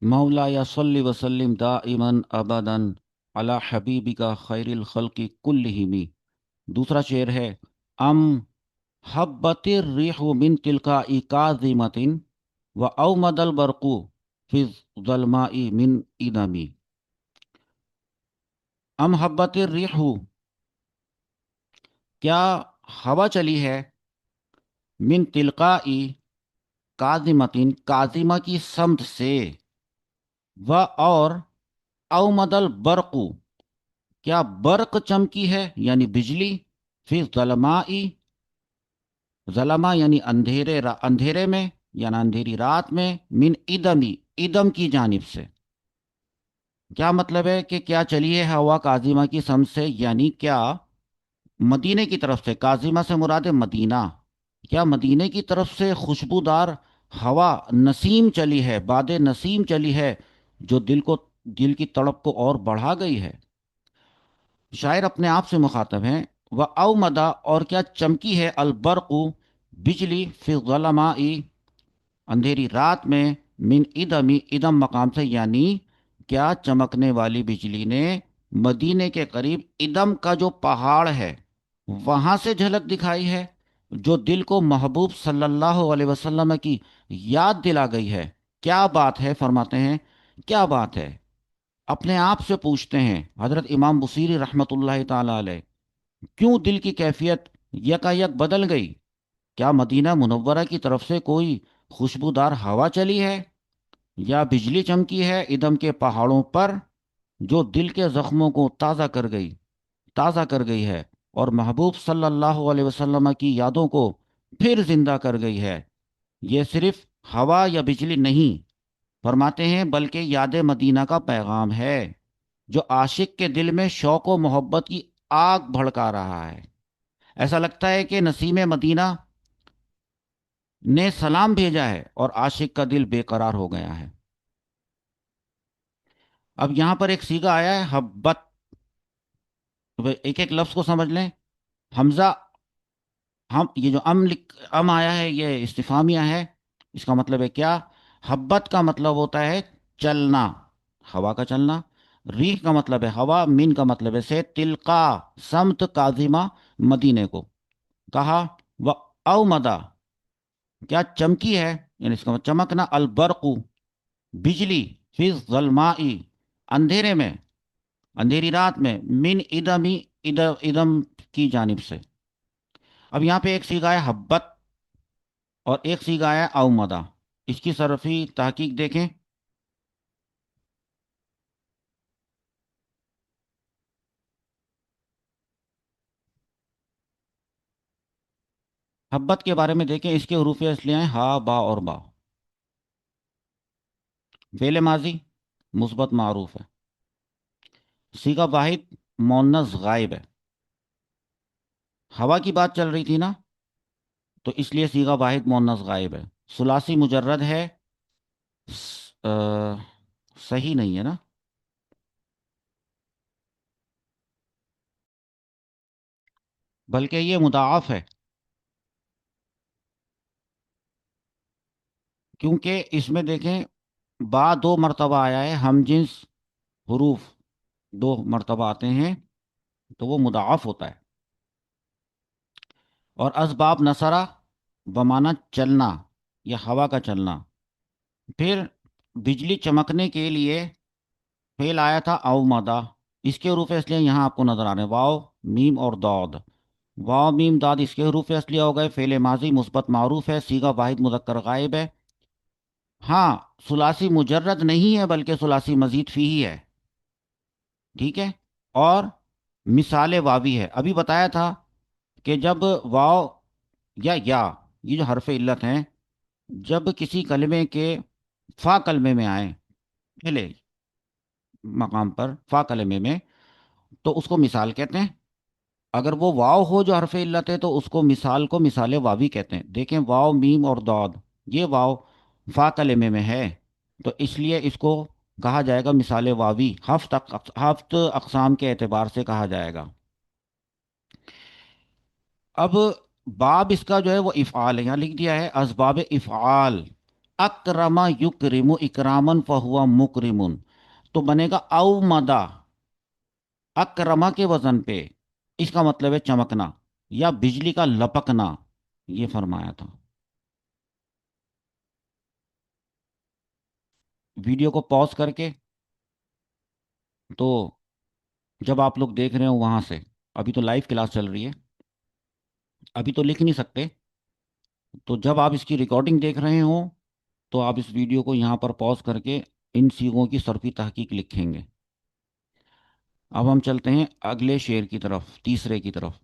मौला या सल्लि वसल्लिम दाइमन अबदन अला हबीबिका खैरिल खल्क़ि कुल्लिहिमी। दूसरा शेर है, अम हब्बतिर रिहु मिन तिलकाई काज़िमतिन व औमदल बरकु फि ज़ल्माई मिन इदमी। अम हब्बतिर रिहु, क्या हवा चली है, मिन तिलकाई काज़िमतिन, काज़िमा की समत से, व और औमदल बरकु, क्या बर्क चमकी है यानी बिजली, फिर ज़लमाई, ज़लमा यानी अंधेरे, अंधेरे में यानी अंधेरी रात में, मिन इदमी, इदम की जानिब से। क्या मतलब है कि क्या चली है हवा काजिमा की सम से, यानी क्या मदीने की तरफ से, काजिमा से मुराद है मदीना, क्या मदीने की तरफ से खुशबूदार हवा नसीम चली है, बादे नसीम चली है, जो दिल की तड़प को और बढ़ा गई है। शायर अपने आप से मुखातब हैं। व अवमदा, और क्या चमकी है, अलबरकु, बिजली, फिज़लमाई, अंधेरी रात में, मिन इदमी, इदम मकाम से, यानी क्या चमकने वाली बिजली ने मदीने के करीब इदम का जो पहाड़ है वहां से झलक दिखाई है, जो दिल को महबूब सल्लल्लाहु अलैहि वसल्लम की याद दिला गई है। क्या बात है, फरमाते हैं, क्या बात है। अपने आप से पूछते हैं हजरत इमाम बुसीरी रहमतुल्लाह ताला अलैह, क्यों दिल की कैफियत यकायक बदल गई। क्या मदीना मुनव्वरा की तरफ से कोई खुशबूदार हवा चली है, या बिजली चमकी है इदम के पहाड़ों पर, जो दिल के जख्मों को ताज़ा कर गई है, और महबूब सल्लल्लाहु अलैहि वसल्लम की यादों को फिर जिंदा कर गई है। ये सिर्फ हवा या बिजली नहीं, फरमाते हैं, बल्कि याद मदीना का पैगाम है, जो आशिक के दिल में शौक व मोहब्बत की आग भड़का रहा है। ऐसा लगता है कि नसीम मदीना ने सलाम भेजा है और आशिक का दिल बेकरार हो गया है। अब यहां पर एक सीगा आया है, हब्बत। एक एक लफ्ज को समझ लें। हमजा, हम, ये जो अम आया है, ये इस्तिफामिया है। इसका मतलब है क्या। हब्बत का मतलब होता है चलना, हवा का चलना। रीह का मतलब है हवा, मिन का मतलब है से, तिलका, समत काजिमा, मदीने को। कहा व अवमदा, क्या चमकी है, यानी इसका मतलब चमकना, अलबरकु, बिजली, फिर जलमाई, अंधेरे में, अंधेरी रात में, मिन इदमी, इदम की जानिब से। अब यहाँ पे एक सीगा है हब्बत और एक सीगा है अवमदा। इसकी सरफी तहकीक देखें। हब्बत के बारे में देखें, इसके हरूफ असलियाँ हैं हा, बा और बा। फेले माजी मुस्बत मारूफ है। सीगा वाहिद मोन्नस गायब है। हवा की बात चल रही थी ना, तो इसलिए सीगा वाहिद मोन्नस गायब है। सुलासी मुजर्रद है, सही नहीं है ना। बल्कि ये मुदाफ है, क्योंकि इसमें देखें, बा दो मरतबा आया है, हम जिन्स हरूफ दो मरतबा आते हैं, तो वो मुदाफ होता है। और असबाब नसरा बमाना चलना, या हवा का चलना। फिर बिजली चमकने के लिए फेल आया था अवमदा। इसके हरूफ असलियाँ यहाँ आपको नजर आ रहे हैं, वाव, मीम और दाद। वाव मीम दाद इसके हरूफ असलिया हो गए। फेले माजी मुस्बत मारूफ है, सीगा वाहिद मुजक्कर गायब है। हाँ, सुलासी मुजर्रद नहीं है, बल्कि सुलासी मजीद फी ही है। ठीक है। और मिसाल वावी है, अभी बताया था कि जब वाव या ये जो हरफ इल्लत हैं, जब किसी कलमे के फा कलमे में आए, पहले मकाम पर फा कलमे में, तो उसको मिसाल कहते हैं। अगर वो वाव हो जो हरफ इल्लत है, तो उसको मिसाल को मिसाल वावी कहते हैं। देखें, वाव मीम और दाद, ये वाव फा कलमे में है, तो इसलिए इसको कहा जाएगा मिसाल वावी। हफ्त अकसाम के एतबार से कहा जाएगा। अब बाब इसका जो है वो इफ़ाल है, यहाँ लिख दिया है असबाब इफ़ाल। अक्रमा युक्रिमु इकरामन फहुआ मुकरिमुन, तो बनेगा अवमदा, अक्रमा के वजन पे। इसका मतलब है चमकना या बिजली का लपकना, ये फरमाया था। वीडियो को पॉज करके, तो जब आप लोग देख रहे हो वहां से, अभी तो लाइव क्लास चल रही है, अभी तो लिख नहीं सकते, तो जब आप इसकी रिकॉर्डिंग देख रहे हो तो आप इस वीडियो को यहाँ पर पॉज करके इन सीगों की सरफी तहकीक लिखेंगे। अब हम चलते हैं अगले शेर की तरफ, तीसरे की तरफ।